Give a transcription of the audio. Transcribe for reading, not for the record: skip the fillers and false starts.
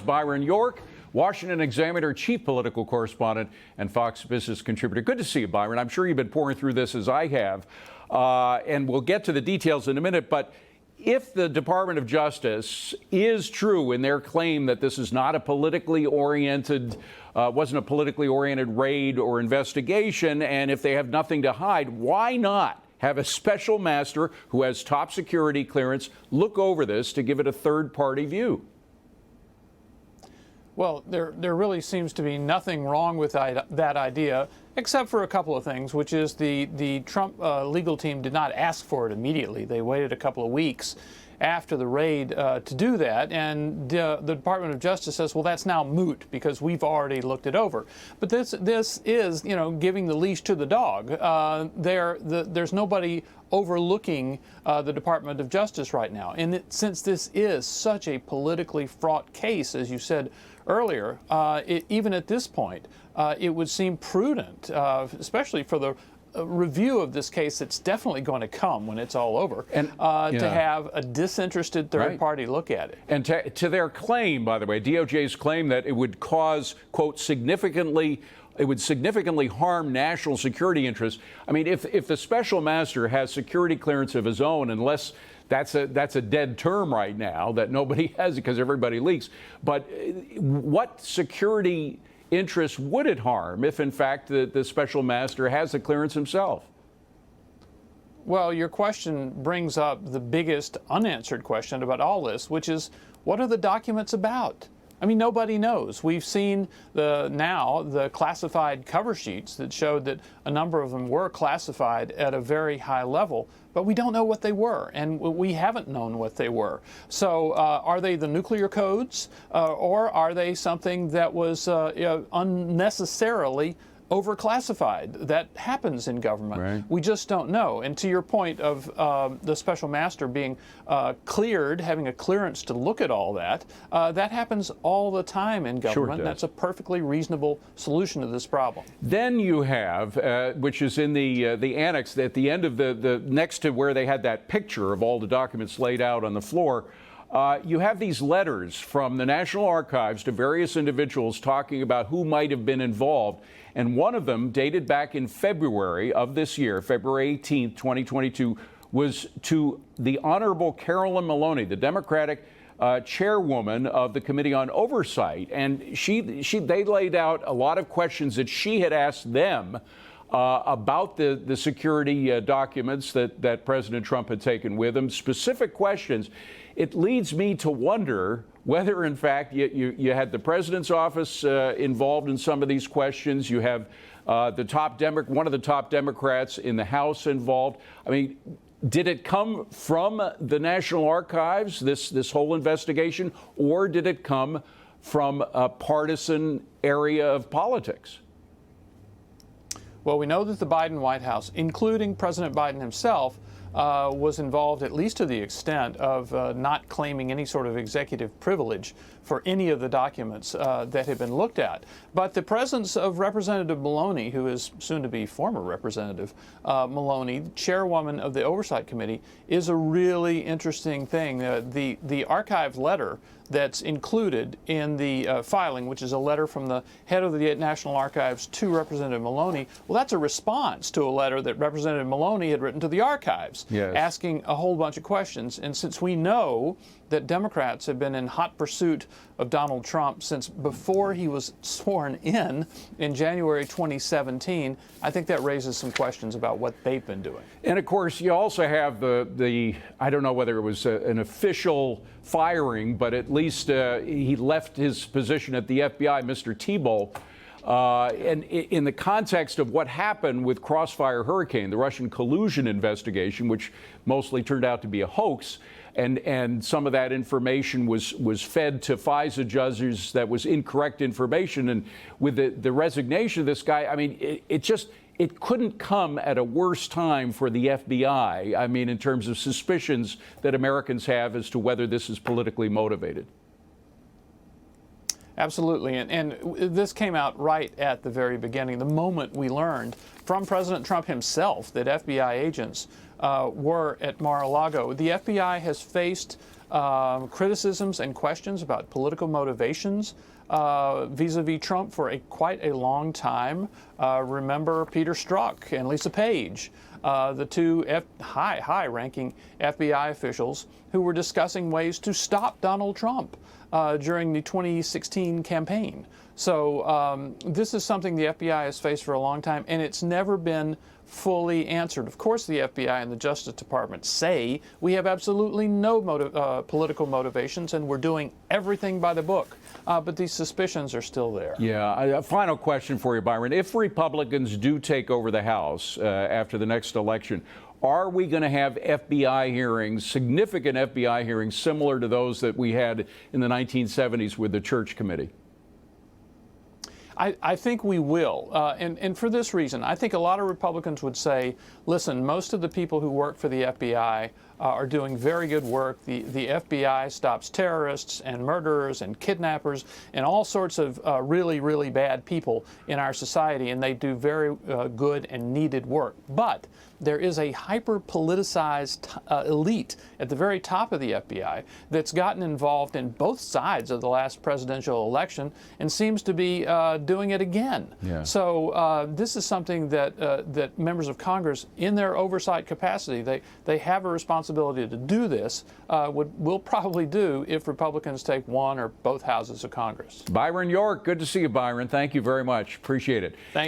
Byron York, Washington Examiner chief political correspondent and Fox Business contributor. Good to see you, Byron. I'm sure you've been pouring through this as I have, and we'll get to the details in a minute. But if the Department of Justice is true in their claim that this is not a politically oriented, wasn't a politically oriented raid or investigation, and if they have nothing to hide, why not have a special master who has top security clearance look over this to give it a third-party view? Well, there really seems to be nothing wrong with that idea, except for a couple of things, which is the Trump legal team did not ask for it immediately. They waited a couple of weeks after the raid to do that, and the Department of Justice says, well, that's now moot because we've already looked it over. But this is, giving the leash to the dog. There's nobody overlooking the Department of Justice right now. And since this is such a politically fraught case, as you said earlier, even at this point, it would seem prudent, especially for the review of this case that's definitely going to come when it's all over, and to have a disinterested third party look at it. And to their claim, by the way, DOJ's claim that it would cause, quote, significantly harm national security interests. I mean, if the special master has security clearance of his own, unless that's a dead term right now that nobody has because everybody leaks. But what security interests would it harm if, in fact, the special master has the clearance himself? Well, your question brings up the biggest unanswered question about all this, which is, what are the documents about? I mean, nobody knows. We've seen the classified cover sheets that showed that a number of them were classified at a very high level, but we don't know what they were, and we haven't known what they were. So are they the nuclear codes, or are they something that was unnecessarily overclassified? That happens in government. Right. We just don't know. And to your point of the special master being cleared, having a clearance to look at all that, that happens all the time in government. Sure, that's a perfectly reasonable solution to this problem. Then you have, which is in the annex at the end of the next to where they had that picture of all the documents laid out on the floor. You have these letters from the National Archives to various individuals talking about who might have been involved. And one of them, dated back in February of this year, February 18th, 2022, was to the Honorable Carolyn Maloney, the Democratic chairwoman of the Committee on Oversight. And they laid out a lot of questions that she had asked them about the security documents that President Trump had taken with him, specific questions. It leads me to wonder whether, in fact, you had the president's office involved in some of these questions. You have one of the top Democrats in the House involved. I mean, did it come from the National Archives, this whole investigation, or did it come from a partisan area of politics? Well, we know that the Biden White House, including President Biden himself, was involved at least to the extent of not claiming any sort of executive privilege for any of the documents that had been looked at. But the presence of Representative Maloney, who is soon to be former Representative Maloney, chairwoman of the Oversight Committee, is a really interesting thing. The archived letter that's included in the filing, which is a letter from the head of the National Archives to Representative Maloney, well, that's a response to a letter that Representative Maloney had written to the archives, asking a whole bunch of questions. And since we know that Democrats have been in hot pursuit of Donald Trump since before he was sworn in January 2017, I think that raises some questions about what they've been doing. And of course, you also have the I don't know whether it was an official firing, but at least he left his position at the FBI, Mr. Thibault. And in the context of what happened with Crossfire Hurricane, the Russian collusion investigation, which mostly turned out to be a hoax, and some of that information was fed to FISA judges that was incorrect information. And with the resignation of this guy, I mean, it couldn't come at a worse time for the FBI, I mean, in terms of suspicions that Americans have as to whether this is politically motivated. Absolutely, and this came out right at the very beginning, the moment we learned from President Trump himself that FBI agents were at Mar-a-Lago. The FBI has faced criticisms and questions about political motivations vis-a-vis Trump for quite a long time. Remember Peter Strzok and Lisa Page, the two high-ranking FBI officials who were discussing ways to stop Donald Trump during the 2016 campaign. So this is something the FBI has faced for a long time, and it's never been fully answered. Of course, the FBI and the Justice Department say we have absolutely no political motivations and we're doing everything by the book. But these suspicions are still there. Yeah. A final question for you, Byron. If Republicans do take over the House after the next election, are we going to have FBI hearings, significant FBI hearings, similar to those that we had in the 1970s with the Church Committee? I think we will, and for this reason. I think a lot of Republicans would say, listen, most of the people who work for the FBI are doing very good work. The FBI stops terrorists and murderers and kidnappers and all sorts of really, really bad people in our society, and they do very good and needed work. But there is a hyper-politicized elite at the very top of the FBI that's gotten involved in both sides of the last presidential election and seems to be doing it again. Yeah. So this is something that members of Congress, in their oversight capacity, they have a responsibility to do this, will probably do if Republicans take one or both houses of Congress. Byron York, good to see you, Byron. Thank you very much. Appreciate it. Thank you.